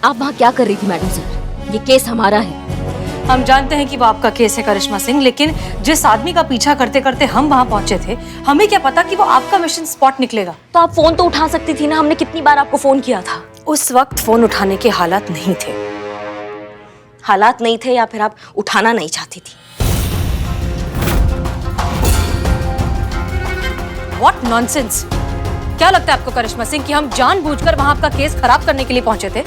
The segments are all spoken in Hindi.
आप वहाँ क्या कर रही थी मैडम सर? ये केस हमारा है। हम जानते हैं कि वो आपका केस है करिश्मा सिंह, लेकिन जिस आदमी का पीछा करते करते हम वहाँ पहुंचे थे, हमें क्या पता कि वो आपका मिशन स्पॉट निकलेगा। तो आप फोन तो उठा सकती थी ना, हमने कितनी बार आपको फोन किया था। उस वक्त फोन उठाने के हालात नहीं थे। हालात नहीं थे या फिर आप उठाना नहीं चाहती थी? What nonsense! क्या लगता है आपको करिश्मा सिंह कि हम जानबूझकर वहाँ आपका केस खराब करने के लिए पहुंचे थे?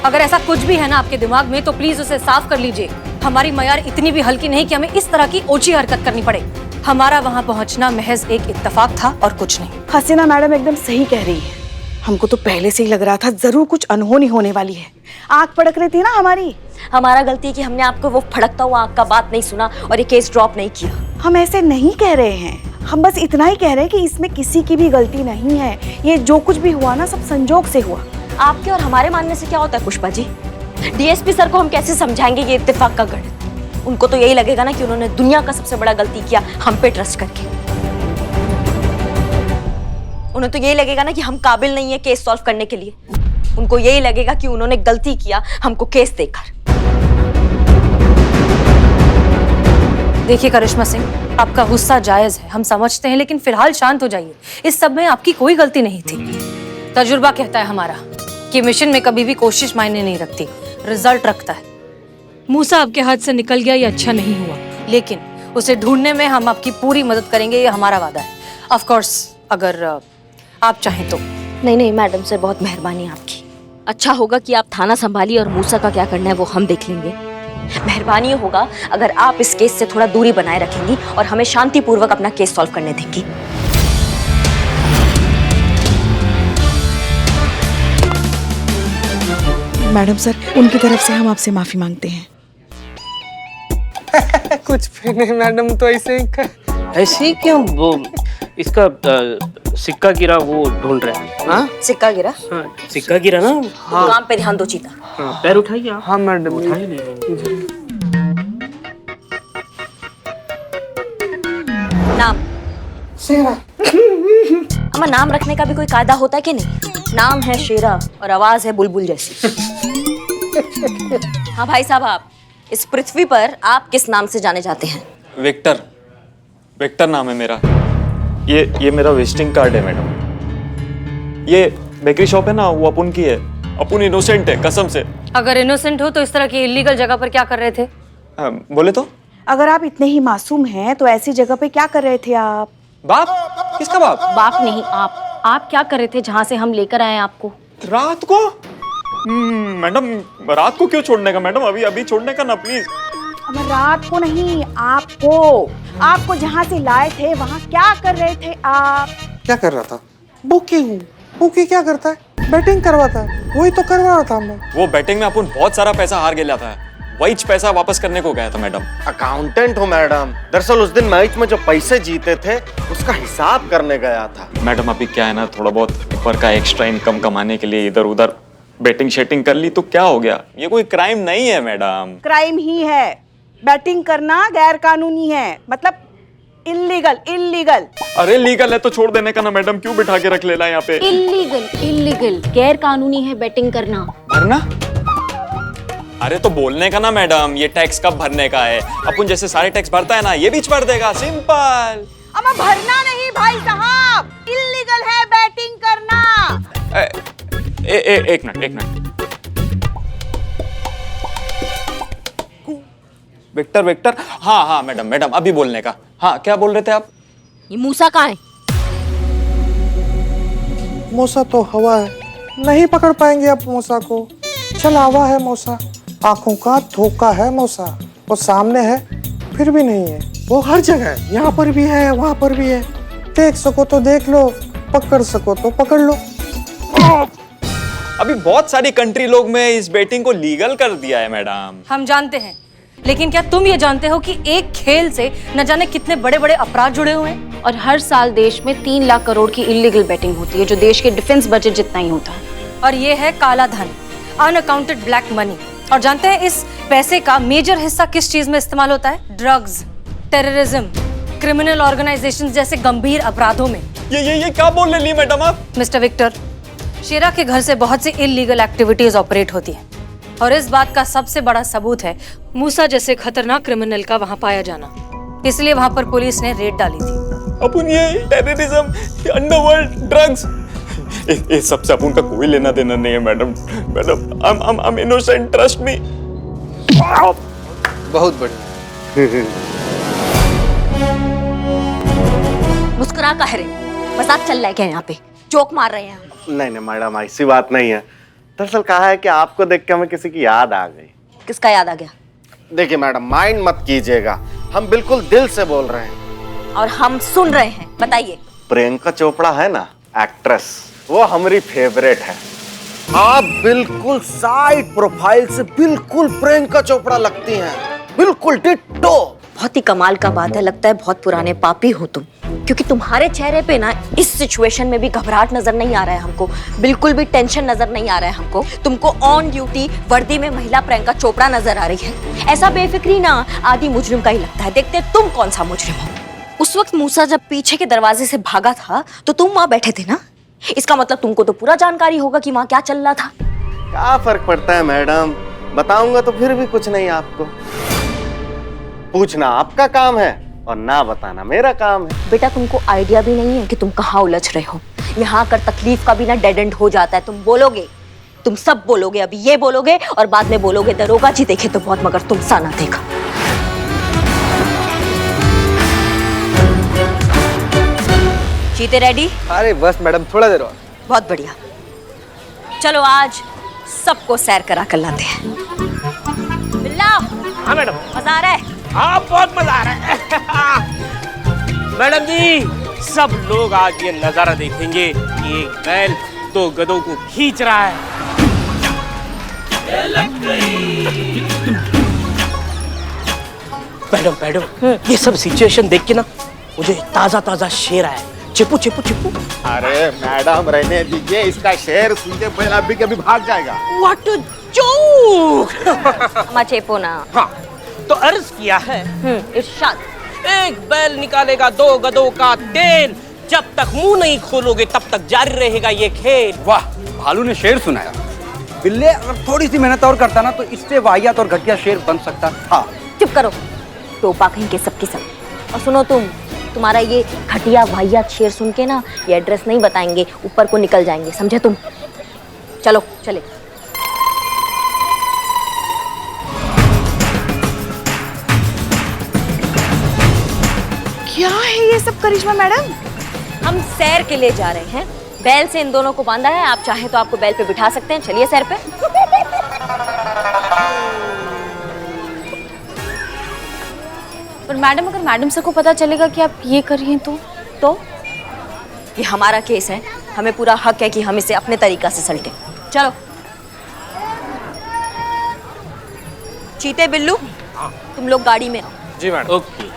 अगर ऐसा कुछ भी है ना आपके दिमाग में तो प्लीज उसे साफ कर लीजिए। हमारी मयार इतनी भी हल्की नहीं कि हमें इस तरह की ओछी हरकत करनी पड़े। हमारा वहाँ पहुँचना महज एक इत्तेफाक था और कुछ नहीं। हसीना मैडम एकदम सही कह रही है। हमको तो पहले से ही लग रहा था जरूर कुछ अनहोनी होने वाली है। आग पड़क रही थी ना हमारी। हमारा गलती है कि हमने आपको वो फड़कता हुआ आग का बात नहीं सुना और ये केस ड्रॉप नहीं किया। हम ऐसे नहीं कह रहे हैं, हम बस इतना ही कह रहे हैं कि इसमें किसी की भी गलती नहीं है। ये जो कुछ भी हुआ ना सब संजोग से हुआ। आपके और हमारे मानने से क्या होता है पुष्पा जी? डीएसपी सर को हम कैसे समझाएंगे ये इत्तेफाक का गणित? उनको तो यही लगेगा ना कि उन्होंने दुनिया का सबसे बड़ा गलती किया हम पे ट्रस्ट करके। उन्हें तो यही लगेगा ना कि हम काबिल नहीं है केस सॉल्व करने के लिए। उनको यही लगेगा कि उन्होंने गलती किया हमको केस देकर। देखिए करिश्मा सिंह, आपका गुस्सा जायज है, हम समझते हैं, लेकिन फिलहाल शांत हो जाइए। इस सब में आपकी कोई गलती नहीं थी। तजुर्बा कहता है हमारा कि मिशन में कभी भी कोशिश मायने नहीं रखती, रिजल्ट रखता है। मूसा आपके हाथ से निकल गया, ये अच्छा नहीं हुआ, लेकिन उसे ढूंढने में हम आपकी पूरी मदद करेंगे, ये हमारा वादा है। ऑफ कोर्स अगर आप चाहें तो। नहीं मैडम सर, बहुत मेहरबानी आपकी। अच्छा होगा कि आप थाना संभालिए और मूसा का क्या करना है वो हम देख लेंगे। मेहरबानी होगा अगर आप इस केस से थोड़ा दूरी बनाए रखेंगी और हमें शांतिपूर्वक अपना केस सॉल्व करने देंगी। मैडम सर, उनकी तरफ से हम आपसे माफी मांगते हैं। कुछ भी नहीं मैडम, तो ऐसे ही ऐसे ही क्यों? वो इसका सिक्का गिरा वो ढूंढ रहे हैं। हाँ सिक्का गिरा? हाँ, सिक्का गिरा ना। हाँ। काम पे ध्यान दो चीता। हाँ, पैर उठाइए आप। हाँ मैडम। उठाइए नहीं। नाम शेरा। हमारा नाम रखने का भी कोई कायदा होता है कि नहीं? नाम है शेरा और आवाज है बुलबुल जैसी। हाँ भाई साहब, आप इस पृथ्वी पर आप किस नाम से जाने जाते हैं? विक्टर। विक्टर नाम है मेरा। ये मेरा विजिटिंग कार्ड है मैडम। ये बेकरी शॉप है ना, वो अपुन की है। अपुन इनोसेंट है कसम से। अगर इनोसेंट हो तो इस तरह की इलीगल जगह पर क्या कर रहे थे? बोले तो? अगर आप इतने ही मासूम हैं तो ऐसी जगह पे क्या कर रहे थे आप? बाप? किसका बाप? बाप नहीं, आप क्या कर रहे थे जहाँ से हम लेकर आए आपको? रात को? मैडम रात को क्यों छोड़ने का मैडम? अभी छोड़ने का ना प्लीज। अब रात को नहीं, आपको जहाँ से लाए थे वहाँ क्या कर रहे थे आप? क्या कर रहा था? बुकी क्या करता है? बैटिंग करवाता है, वही तो करवा रहा था हमने। वो बैटिंग में अपन बहुत सारा पैसा हार गया था, वही पैसा वापस करने को गया था मैडम। अकाउंटेंट हो मैडम? दरअसल उस दिन मैच में जो पैसे जीते थे उसका हिसाब करने गया था। मैडम अभी क्या है ना, थोड़ा बहुत ऊपर का एक्स्ट्रा इनकम कमाने के लिए इधर उधर बैटिंग शेटिंग कर ली तो क्या हो गया? ये कोई क्राइम नहीं है मैडम। क्राइम ही है। बैटिंग करना गैर कानूनी है, मतलब इल्लीगल। अरे लीगल है तो छोड़ देने का ना मैडम, क्यों बिठा के रख लेना यहाँ पे? इल्लीगल गैर कानूनी है बैटिंग करना। भरना? अरे तो बोलने का ना मैडम, ये टैक्स कब भरने का है? अपन जैसे सारे टैक्स भरता है ना, ये भी भर देगा, सिंपल। अमा भरना नहीं भाई साहब, इल्लीगल है बैटिंग करना। एक मिनट। विक्टर। हाँ मैडम अभी बोलने का। हाँ क्या बोल रहे थे आप? ये मूसा कहाँ है? मूसा तो हवा है, नहीं पकड़ पाएंगे आप मूसा को। चलावा है मूसा, आंखों का धोखा है मूसा। वो सामने है फिर भी नहीं है, वो हर जगह है, यहाँ पर भी है वहाँ पर भी है। देख सको तो देख लो, पकड़ सको तो पकड़ लो। अभी बहुत सारी कंट्री लोग में इस बैटिंग को लीगल कर दिया है मैडम। हम जानते हैं, लेकिन क्या तुम ये जानते हो कि एक खेल से न जाने कितने बड़े बड़े अपराध जुड़े हुए हैं? और हर साल देश में 3 लाख करोड़ की इल्लीगल बैटिंग होती है, जो देश के डिफेंस बजट जितना ही होता है। और ये है काला धन, अनअकाउंटेड ब्लैक मनी। और जानते हैं इस पैसे का मेजर हिस्सा किस चीज में इस्तेमाल होता है? ड्रग्स, टेररिज्म, क्रिमिनल ऑर्गेनाइजेशंस जैसे गंभीर अपराधों में। ये क्या बोल रही मैडम आप? मिस्टर विक्टर, शेरा के घर से बहुत सी इल्लीगल एक्टिविटीज ऑपरेट होती हैं। और इस बात का सबसे बड़ा सबूत है मूसा जैसे खतरनाक क्रिमिनल का वहां पाया जाना। इसलिए वहां पर पुलिस ने रेड डाली थी। अपन ये टेररिज्म, अंडरवर्ल्ड, ड्रग्स, ये सबसे अपन का कोई लेना देना नहीं है madam. Madam I am innocent, trust me. बहुत बढ़िया। मुस्कुरा का है रे, मजाक चल रहा है क्या यहाँ पे? जोक मार रहे हैं? नहीं नहीं मैडम, ऐसी बात नहीं है। दरअसल कहा है कि आपको देख के हमें किसी की याद आ गई। किसका याद आ गया? देखिए मैडम, माइंड मत कीजिएगा, हम बिल्कुल दिल से बोल रहे हैं। और हम सुन रहे हैं, बताइए। प्रियंका चोपड़ा है ना, एक्ट्रेस, वो हमारी फेवरेट है। आप बिल्कुल साइड प्रोफाइल से बिल्कुल प्रियंका चोपड़ा लगती हैं, बिल्कुल डिट्टो। बहुत ही कमाल का बात है, लगता है बहुत पुराने पापी हो तुम, क्योंकि तुम्हारे चेहरे पे ना इस सिचुएशन में भी घबराहट नजर नहीं आ रहा है हमको, बिल्कुल भी टेंशन नजर नहीं आ रहा है हमको। तुमको ऑन ड्यूटी वर्दी में महिला प्रियंका चोपड़ा नजर आ रही है। ऐसा बेफिक्री ना आदि मुजरिम का ही लगता है। देखते तुम कौन सा मुजरिम हो। उस वक्त मूसा जब पीछे के दरवाजे से भागा था तो तुम वहां बैठे थे ना, इसका मतलब तुमको तो पूरा जानकारी होगा कि वहां क्या चल रहा था। क्या फर्क पड़ता है मैडम, बताऊंगा तो फिर भी कुछ नहीं आपको। पूछना आपका काम है और ना बताना मेरा काम है। बेटा तुमको आइडिया भी नहीं है कि तुम कहाँ उलझ रहे हो। यहाँ कर तकलीफ का भी ना डेड एंड हो जाता है। तुम बोलोगे, तुम सब बोलोगे, अभी ये बोलोगे और बाद में बोलोगे दरोगा जी देखे तो बहुत मगर तुम सा ना देखा। चीते रेडी? अरे बस मैडम, थोड़ा देर और। बहुत बढ़िया, चलो आज सबको सैर करा कर लाते हैं। बिल्ला। हाँ मैडम। मजा आ रहा है? हाँ बहुत मजा आ रहा है। मैडम जी, सब लोग आज ये नजारा देखेंगे कि एक बैल दो गधों को खींच रहा है। मैडम मैडम, ये सब सिचुएशन देख के ना मुझे ताजा ताजा शेर आया। चिपू चिपू चिपू। अरे मैडम रहने दीजिए, इसका शेर सुनते पहले अभी कभी भाग जाएगा। What a joke. हमा चेपो ना। हाँ, तो अर्ज किया है, इरशाद। एक बैल निकालेगा दो गधों का तेल, जब तक मुंह नहीं खोलोगे तब तक जारी रहेगा ये खेल। वाह, भालू ने शेर सुनाया। बिल्ले अगर थोड़ी सी मेहनत और करता ना तो इससे वाहियात और घटिया शेर बन सकता था। चुप करो, टोपा कहीं के सबकी सब। और सुनो तुम्हारा ये घटिया वाहियात शेर सुन के ना ये एड्रेस नहीं बताएंगे, ऊपर को निकल जाएंगे, समझे तुम? चलो चले। क्या है ये सब करिश्मा मैडम? हम सैर के लिए जा रहे हैं। बैल से इन दोनों को बांधा है, आप चाहें तो आपको बैल पे बिठा सकते हैं। चलिए सैर पे। पर मैडम, अगर मैडम सर को पता चलेगा कि आप ये कर रही हैं तो ये हमारा केस है, हमें पूरा हक है कि हम इसे अपने तरीका से सलटें। चलो चीते बिल्लू, तुम लोग गाड़ी में आओ। जी मैडम। ओके।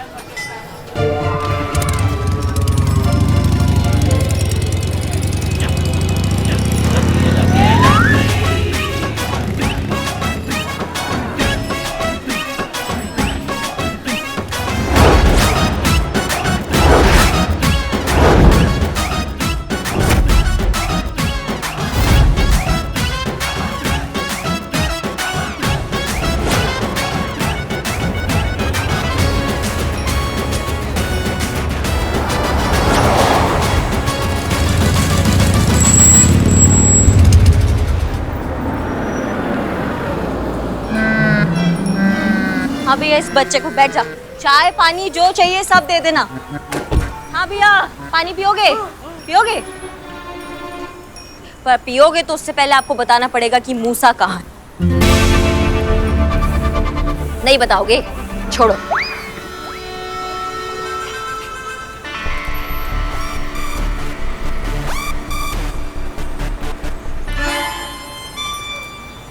हाँ भैया, इस बच्चे को बैठ जा, चाय पानी जो चाहिए सब दे देना। हाँ भैया, पानी पियोगे? पियोगे? पर पियोगे तो उससे पहले आपको बताना पड़ेगा कि मूसा कहाँ है। नहीं बताओगे? छोड़ो।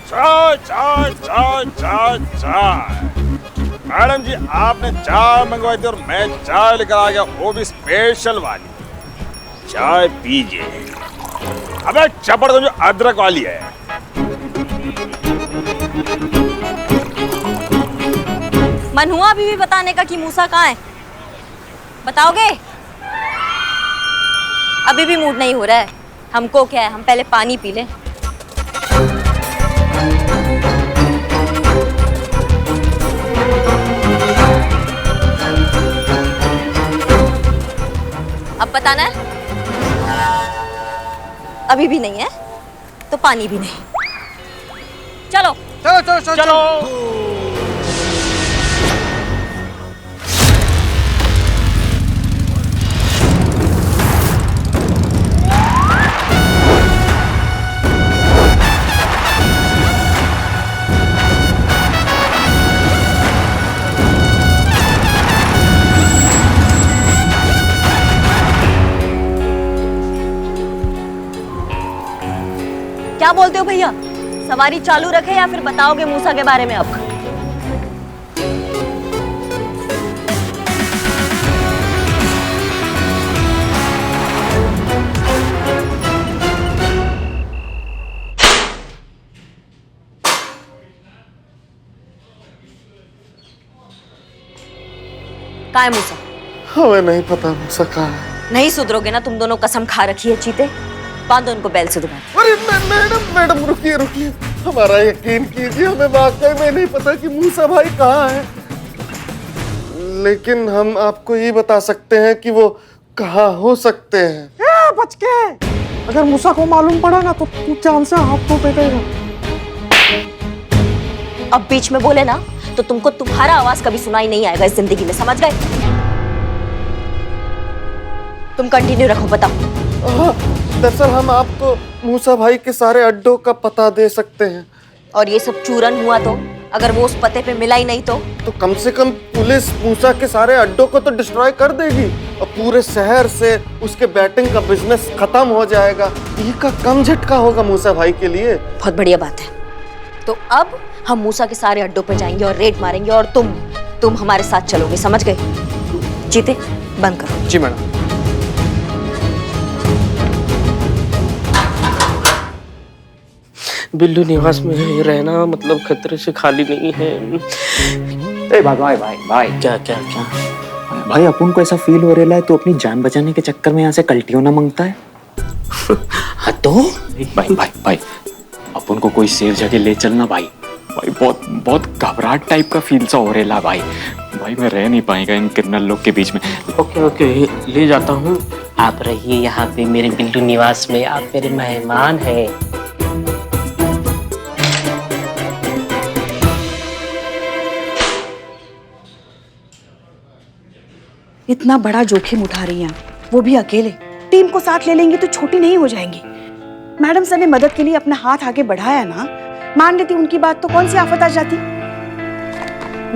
चाय चाय चाय चाय चाय। मैडम जी, आपने चाय मंगवाई थी और मैं चाय लेकर आ गया, वो भी स्पेशल वाली। चाय पीजिए। अबे चपड़ तो जो अदरक वाली है। मन हुआ अभी भी बताने का कि मूसा कहाँ है? बताओगे? अभी भी मूड नहीं हो रहा है। हमको क्या है, हम पहले पानी पी लें। बताना है? अभी भी नहीं है तो पानी भी नहीं। चलो चलो चलो चलो, चलो क्या बोलते हो भैया? सवारी चालू रखे या फिर बताओगे मूसा के बारे में अब? कहाँ है मूसा? हमें नहीं पता मूसा कहाँ है। नहीं सुधरोगे ना तुम दोनों, कसम खा रखी है चीते। बांधो उनको बैल से दोबारा। अरे मैडम रुकिए रुकिए, हमारा यकीन कीजिए, हमें वाकई में नहीं पता कि मूसा भाई कहाँ है। लेकिन हम आपको ये बता सकते हैं कि वो कहाँ हो सकते हैं। बच के, अगर मूसा को मालूम पड़ा ना तो तू जान से हाथ तो पेटेगा। अब बीच में बोले ना तो तुमको तुम्हारा आवाज कभी सुनाई नहीं आएगा इस जिंदगी में, समझ गए? तुम कंटिन्यू रखो, बताओ। दरअसल हम आपको मूसा भाई के सारे अड्डों का पता दे सकते हैं। और ये सब चूरन हुआ तो? अगर वो उस पते पे मिला ही नहीं तो कम से कम पुलिस मूसा के सारे अड्डों को तो डिस्ट्रॉय कर देगी और पूरे शहर से उसके बैटिंग का बिजनेस खत्म हो जाएगा। ये का कम झटका होगा मूसा भाई के लिए। बहुत बढ़िया बात है। तो अब हम मूसा के सारे अड्डों पे जाएंगे और रेड मारेंगे और तुम हमारे साथ चलोगे, समझ गए? जीते, बंद करो। जी मैडम। बिल्लू निवास में रहना मतलब खतरे से खाली नहीं है। ए भाई भाई भाई क्या क्या क्या भाई, अपन को ऐसा फील हो रहा है तो अपनी जान बचाने के चक्कर में यहाँ से कल्टियों ना मांगता है। हाँ तो भाई भाई भाई, अपन को कोई सेफ जगह ले चलना भाई। भाई बहुत बहुत घबराहट टाइप का फील सा हो रहा है भाई। भाई मैं रह नहीं पाएगा इन क्रिमिनल लोग के बीच में। ओके ओके, ले जाता हूँ। आप रहिए यहाँ पे मेरे बिल्लू निवास में, आप मेरे मेहमान हैं। इतना बड़ा जोखिम उठा रही हैं, वो भी अकेले। टीम को साथ ले लेंगी तो छोटी नहीं हो जाएंगी। मैडम सर ने मदद के लिए अपना हाथ आगे बढ़ाया ना, मान लेती उनकी बात तो कौन सी आफत आ जाती।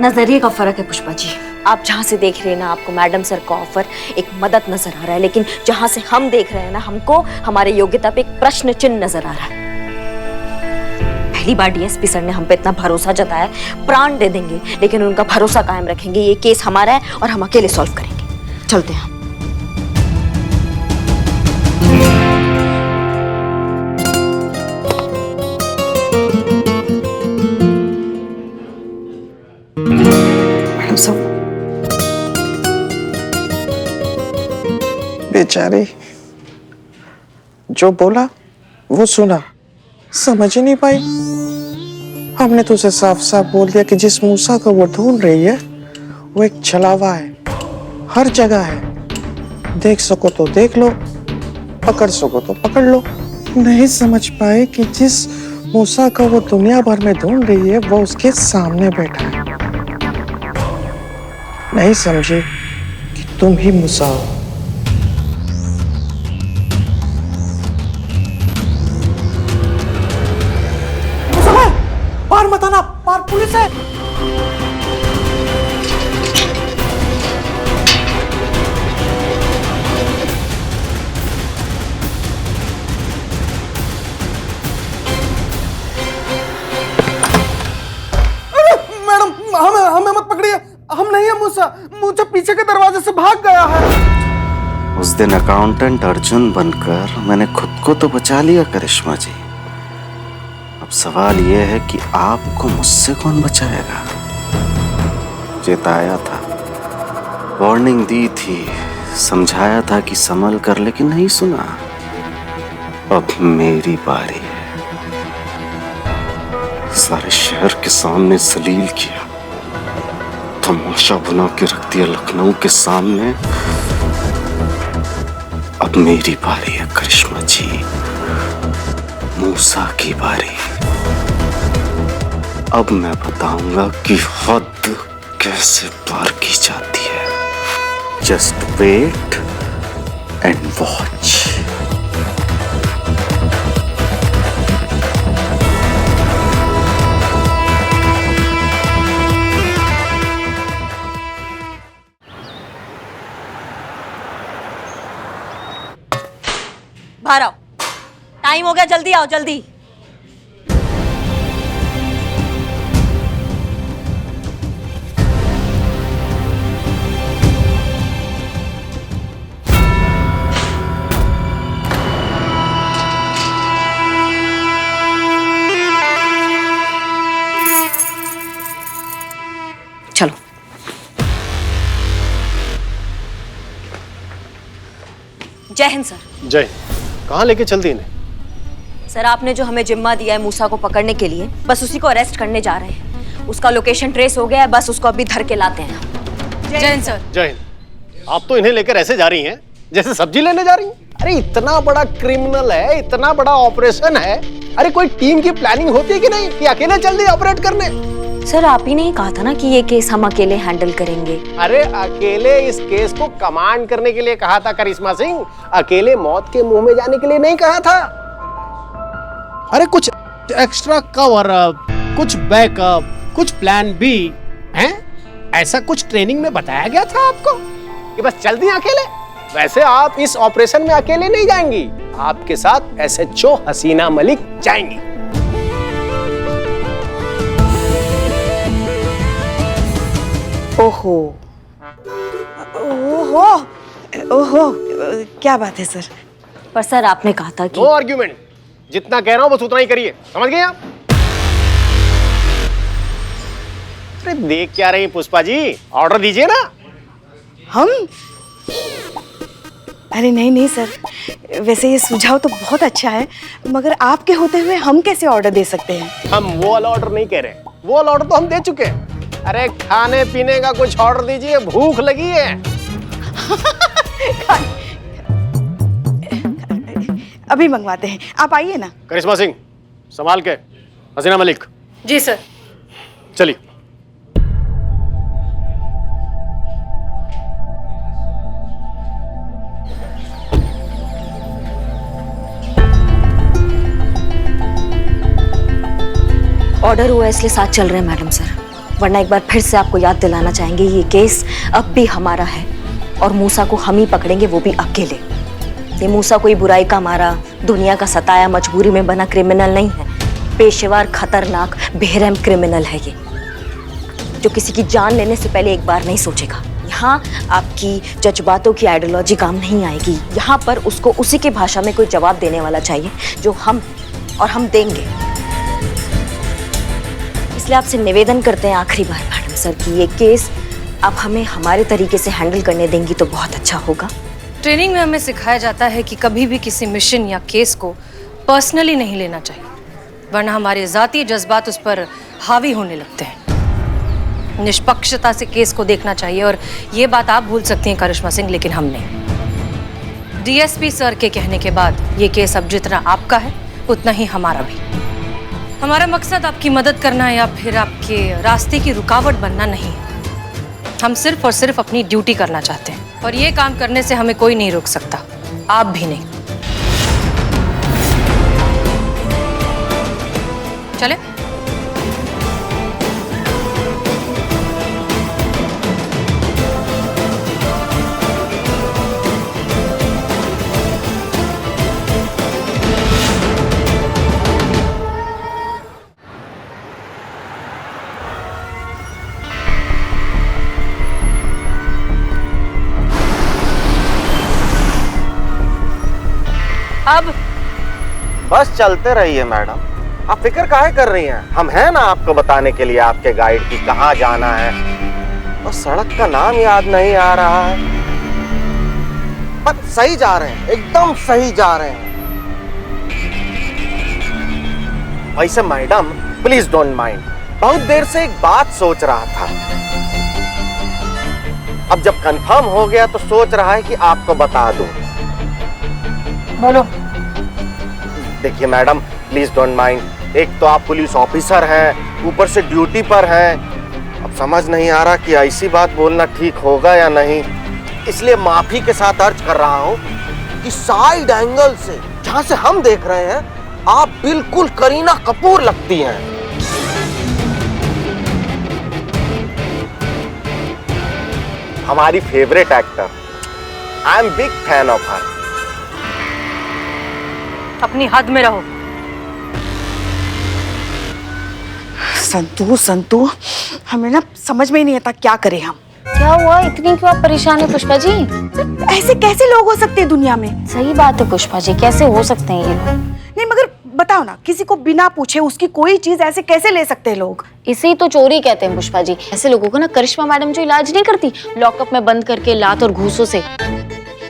नजरिए का फर्क है पुष्पा जी। आप जहाँ से देख रहे हैं ना, आपको मैडम सर का ऑफर एक मदद नजर आ रहा है, लेकिन जहाँ से हम देख रहे हैं ना, हमको हमारे योग्यता पे एक प्रश्न चिन्ह नजर आ रहा है। पहली बार डीएसपी सर ने हम पे इतना भरोसा जताया, प्राण दे देंगे लेकिन उनका भरोसा कायम रखेंगे। ये केस हमारा है और हम अकेले सॉल्व करेंगे। चलते हैं। मैडम साहब, बेचारी जो बोला वो सुना, समझ ही नहीं पाई। हमने तो उसे साफ साफ बोल दिया कि जिस मूसा को वो ढूंढ रही है वो एक छलावा है, हर जगह है। देख सको तो देख लो, पकड़ सको तो पकड़ लो। नहीं समझ पाए कि जिस मूसा को वो दुनिया भर में ढूंढ रही है वो उसके सामने बैठा है। नहीं समझे कि तुम ही मूसा हो। बाहर मत आना, बाहर पुलिस है। मैडम हमें मत पकड़िए, हम नहीं है मूसा। मूसा पीछे के दरवाजे से भाग गया है। उस दिन अकाउंटेंट अर्जुन बनकर मैंने खुद को तो बचा लिया करिश्मा जी। अब सवाल यह है कि आपको मुझसे कौन बचाएगा? चेताया था, वार्निंग दी थी, समझाया था कि संभल कर, लेकिन नहीं सुना। अब मेरी बारी है। सारे शहर के सामने जलील किया, तमाशा बना के रख दिया लखनऊ के सामने। अब मेरी बारी है करिश्मा जी, मूसा की बारी। अब मैं बताऊंगा कि हद कैसे पार की जाती है। Just wait and watch. बाहर आओ, टाइम हो गया, जल्दी आओ जल्दी। चलो। जय हिंद सर। जय। कहाँ लेके चलती इन्हें? सर आपने जो हमें जिम्मा दिया है मूसा को पकड़ने के लिए, बस उसी को अरेस्ट करने जा रहे हैं। उसका लोकेशन ट्रेस हो गया है, बस उसको अभी धर के लाते हैं। जय हिंद सर। जय हिंद। आप तो इन्हें लेकर ऐसे जा रही हैं जैसे सब्जी लेने जा रही हैं। अरे इतना बड़ा क्रिमिनल है, इतना बड़ा ऑपरेशन है, अरे कोई टीम की प्लानिंग होती है कि नहीं कि अकेले चल दी ऑपरेट करने? सर आप ही ने ही कहा था ना कि ये केस हम अकेले हैंडल करेंगे। अरे अकेले इस केस को कमांड करने के लिए कहा था करिश्मा सिंह, अकेले मौत के मुंह में जाने के लिए नहीं कहा था। अरे कुछ एक्स्ट्रा कवर अप, कुछ बैकअप, कुछ प्लान बी हैं? ऐसा कुछ ट्रेनिंग में बताया गया था आपको कि बस चल दिए अकेले? वैसे आप इस ऑपरेशन में अकेले नहीं जाएंगी, आपके साथ एसएचओ हसीना मलिक जाएंगी। ओहो ओहो ओहो, क्या बात है सर? पर सर आपने कहा था कि नो आर्ग्यूमेंट, जितना कह रहा हूं बस उतना ही करिए, समझ गए आप? अरे देख क्या रही पुष्पा जी, ऑर्डर दीजिए ना। हम? अरे नहीं नहीं सर, वैसे ये सुझाव तो बहुत अच्छा है, मगर आपके होते हुए हम कैसे ऑर्डर दे सकते हैं? हम वो वाला ऑर्डर नहीं कह रहे, वो वाला ऑर्डर तो हम दे चुके हैं। अरे खाने पीने का कुछ ऑर्डर दीजिए, भूख लगी है। अभी मंगवाते हैं, आप आइए ना। करिश्मा सिंह संभाल के, हसीना मलिक। जी सर। चलिए। ऑर्डर हुआ इसलिए साथ चल रहे हैं मैडम सर, वरना एक बार फिर से आपको याद दिलाना चाहेंगे ये केस अब भी हमारा है और मूसा को हम ही पकड़ेंगे, वो भी अकेले। ये मूसा कोई बुराई का मारा, दुनिया का सताया, मजबूरी में बना क्रिमिनल नहीं है। पेशेवर, खतरनाक, बेरहम क्रिमिनल है ये, जो किसी की जान लेने से पहले एक बार नहीं सोचेगा। यहाँ आपकी जज्बातों की आइडियोलॉजी काम नहीं आएगी। यहाँ पर उसको उसी की भाषा में कोई जवाब देने वाला चाहिए जो हम, और हम देंगे। इसलिए आपसे निवेदन करते हैं आखिरी बार मैडम सर कि ये केस आप हमें हमारे तरीके से हैंडल करने देंगी तो बहुत अच्छा होगा। ट्रेनिंग में हमें सिखाया जाता है कि कभी भी किसी मिशन या केस को पर्सनली नहीं लेना चाहिए, वरना हमारे जाती जज्बात उस पर हावी होने लगते हैं। निष्पक्षता से केस को देखना चाहिए, और ये बात आप भूल सकती हैं करिश्मा सिंह, लेकिन हम नहीं। डीएसपी सर के कहने के बाद ये केस अब जितना आपका है उतना ही हमारा भी। हमारा मकसद आपकी मदद करना या फिर आपके रास्ते की रुकावट बनना नहीं है। हम सिर्फ और सिर्फ अपनी ड्यूटी करना चाहते हैं, और ये काम करने से हमें कोई नहीं रोक सकता, आप भी नहीं। चले? अब बस चलते रहिए मैडम, आप फिक्र काहे कर रही हैं? हम हैं ना आपको बताने के लिए, आपके गाइड की कहाँ जाना है। और सड़क का नाम याद नहीं आ रहा है, पर सही जा रहे हैं, एकदम सही जा रहे हैं। वैसे मैडम प्लीज डोंट माइंड, बहुत देर से एक बात सोच रहा था, अब जब कंफर्म हो गया तो सोच रहा है कि आपको बता दूं। बोलो। देखिए मैडम, प्लीज डोंट माइंड। एक तो आप पुलिस ऑफिसर हैं, ऊपर से ड्यूटी पर हैं। अब समझ नहीं आ रहा कि ऐसी बात बोलना ठीक होगा या नहीं, इसलिए माफी के साथ अर्ज कर रहा हूं कि साइड एंगल से जहां से हम देख रहे हैं, आप बिल्कुल करीना कपूर लगती हैं। हमारी favourite actor. I am big fan of her. अपनी हद में रहो। संतू संतू, हमें ना समझ में ही नहीं आता क्या करें हम। क्या हुआ, इतनी क्यों आप परेशान है पुष्पा जी? ऐसे कैसे लोग हो सकते हैं दुनिया में? सही बात है पुष्पा जी, कैसे हो सकते हैं ये लोग? नहीं मगर बताओ ना, किसी को बिना पूछे उसकी कोई चीज ऐसे कैसे ले सकते हैं लोग? इसे ही तो चोरी कहते हैं पुष्पा जी। ऐसे लोगों को ना करिश्मा मैडम जो इलाज नहीं करती लॉकअप में बंद करके लात और घूसों से,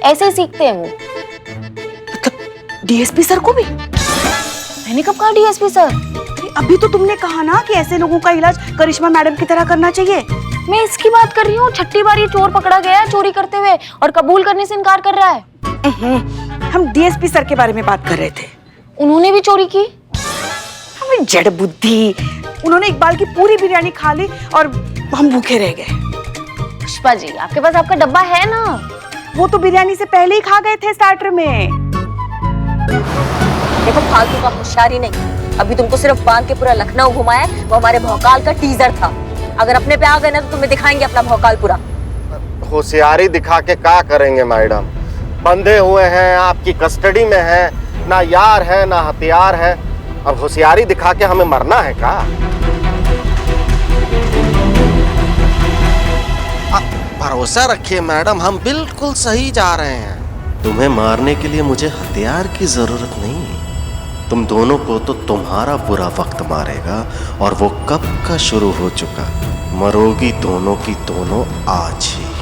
ऐसे ही सीखते हैं वो। मतलब डीएसपी सर को भी? मैंने कब कहा डीएसपी सर? अभी तो तुमने कहा ना कि ऐसे लोगों का इलाज करिश्मा मैडम की तरह करना चाहिए। मैं इसकी बात कर रही हूँ। 6ठी बार ये चोर पकड़ा गया है चोरी करते हुए और कबूल करने से इनकार कर रहा है। हम डीएसपी सर के बारे में बात कर रहे थे। उन्होंने भी चोरी की? हमें जड़ बुद्धि। उन्होंने इकबाल की पूरी बिरयानी खा ली और हम भूखे रह गए। पुष्पा जी, आपके पास आपका डब्बा है ना? वो तो बिरयानी से पहले ही खा गए थे स्टार्टर में। देखो फालतू का होशियारी नहीं। अभी तुमको सिर्फ बांध के पूरा लखनऊ घुमाया, वो हमारे भौकाल का टीजर था। अगर अपने पे आ गए ना तो तुम्हें दिखाएंगे अपना भौकाल पूरा। होशियारी दिखा के क्या करेंगे मैडम? बंधे हुए हैं, आपकी कस्टडी में हैं, ना यार है ना हथियार है। अब होशियारी दिखा के हमें मरना है क्या? भरोसा रखिए मैडम, हम बिल्कुल सही जा रहे हैं। तुम्हें मारने के लिए मुझे हथियार की जरूरत नहीं है। तुम दोनों को तो तुम्हारा बुरा वक्त मारेगा, और वो कब का शुरू हो चुका। मरोगी दोनों की दोनों आज ही।